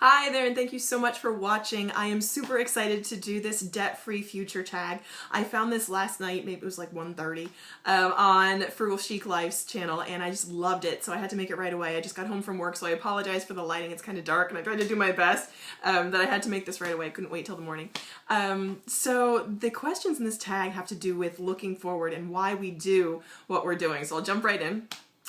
Hi there, and thank you so much for watching. I am super excited to do this debt-free future tag. I found this last night, maybe it was like 1:30, on Frugal Chic Life's channel, and I just loved it, so I had to make it right away. I just got home from work, so I apologize for the lighting. It's kind of dark, and I tried to do my best, that I had to make this right away. I couldn't wait till the morning. So the questions in this tag have to do with looking forward and why we do what we're doing. So I'll jump right in.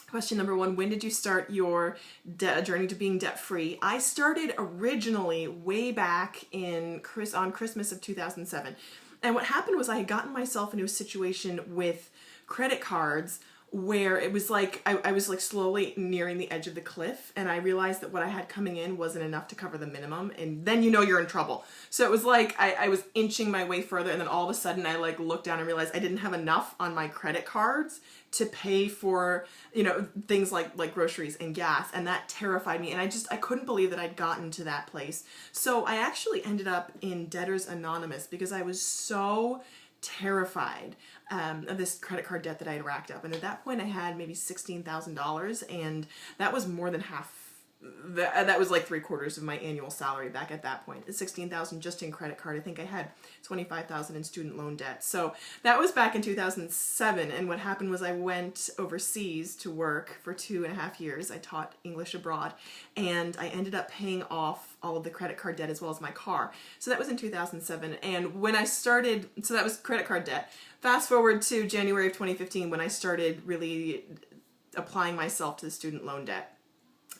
Question number one, when did you start your journey to being debt-free? I started originally way back on Christmas of 2007. And what happened was I had gotten myself into a situation with credit cards where it was like I was like slowly nearing the edge of the cliff, and I realized that what I had coming in wasn't enough to cover the minimum, and then you know you're in trouble. So it was like I was inching my way further, and then all of a sudden I like looked down and realized I didn't have enough on my credit cards to pay for, you know, things like groceries and gas, and that terrified me, and I couldn't believe that I'd gotten to that place. So I actually ended up in Debtors Anonymous because I was so terrified of this credit card debt that I had racked up. And at that point I had maybe $16,000, and that was more than half. That was like 3/4 of my annual salary back at that point. $16,000 just in credit card. I think I had $25,000 in student loan debt. So that was back in 2007. And what happened was I went overseas to work for 2.5 years. I taught English abroad, and I ended up paying off all of the credit card debt as well as my car. So that was in 2007. And when I started, so that was credit card debt. Fast forward to January of 2015 when I started really applying myself to the student loan debt.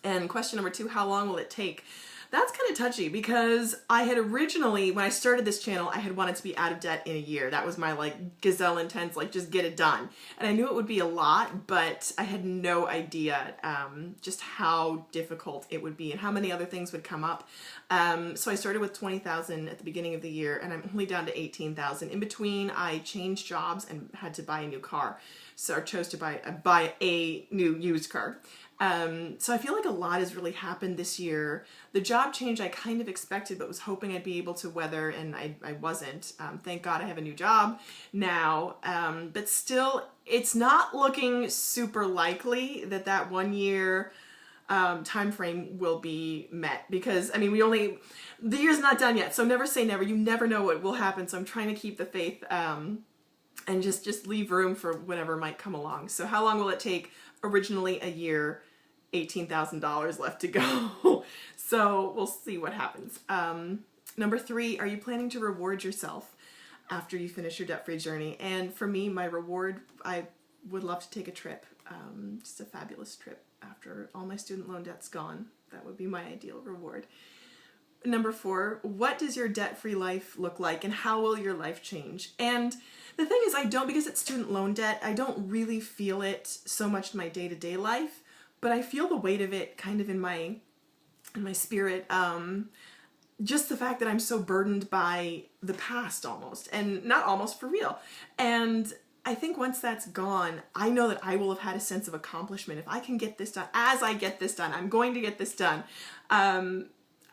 And question number two, how long will it take? That's kind of touchy because I had originally, when I started this channel, I had wanted to be out of debt in a year. That was my like gazelle intense, like just get it done. And I knew it would be a lot, but I had no idea just how difficult it would be and how many other things would come up. So I started with $20,000 at the beginning of the year, and I'm only down to $18,000. In between, I changed jobs and had to buy a new car. So I chose to buy a new used car. So I feel like a lot has really happened this year. The job change I kind of expected, but was hoping I'd be able to weather, and I wasn't. Thank God I have a new job now, but still, it's not looking super likely that that 1 year time frame will be met, because I mean the year's not done yet, so never say never. You never know what will happen, so I'm trying to keep the faith and just leave room for whatever might come along. So how long will it take? Originally a year, $18,000 left to go. So we'll see what happens. Number three, are you planning to reward yourself after you finish your debt-free journey? And for me, my reward, I would love to take a trip, just a fabulous trip after all my student loan debt's gone. That would be my ideal reward. Number four, what does your debt-free life look like, and how will your life change? And the thing is, because it's student loan debt, I don't really feel it so much in my day-to-day life, but I feel the weight of it kind of in my spirit. Just the fact that I'm so burdened by the past almost, and not almost, for real. And I think once that's gone, I know that I will have had a sense of accomplishment. If I can get this done, as I get this done, I'm going to get this done.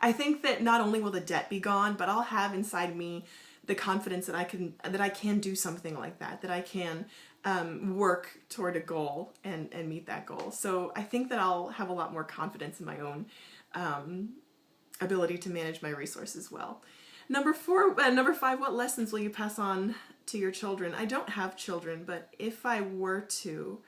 I think that not only will the debt be gone, but I'll have inside me the confidence that I can do something like that, that I can work toward a goal and meet that goal. So I think that I'll have a lot more confidence in my own ability to manage my resources well. Number five, what lessons will you pass on to your children? I don't have children, but if I were to,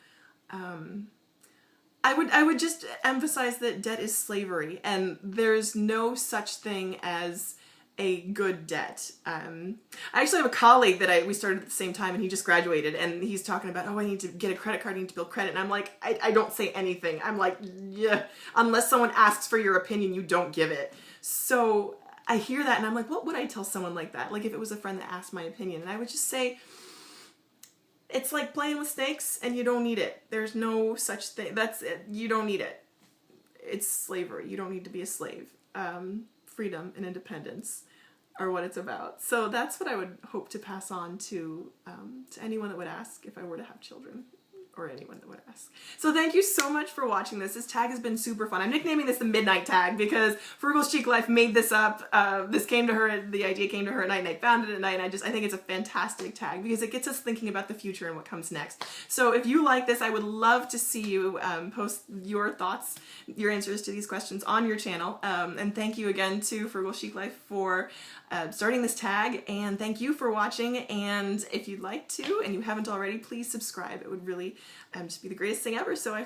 I would just emphasize that debt is slavery, and there's no such thing as a good debt. I actually have a colleague that we started at the same time, and he just graduated, and he's talking about, oh, I need to get a credit card, I need to build credit, and I'm like, I don't say anything. I'm like, yeah, unless someone asks for your opinion, you don't give it. So I hear that, and I'm like, what would I tell someone like that? Like if it was a friend that asked my opinion, and I would just say, it's like playing with snakes, and you don't need it. There's no such thing. That's it. You don't need it. It's slavery. You don't need to be a slave. Freedom and independence are what it's about. So that's what I would hope to pass on to anyone that would ask if I were to have children or anyone that would ask. So thank you so much for watching this. This tag has been super fun. I'm nicknaming this the Midnight Tag because Frugal Chic Life made this up. This came to her, the idea came to her at night, and I found it at night, and I think it's a fantastic tag because it gets us thinking about the future and what comes next. So if you like this, I would love to see you post your thoughts, your answers to these questions on your channel. And thank you again to Frugal Chic Life for starting this tag, and thank you for watching. And if you'd like to, and you haven't already, please subscribe. It would really just be the greatest thing ever. So I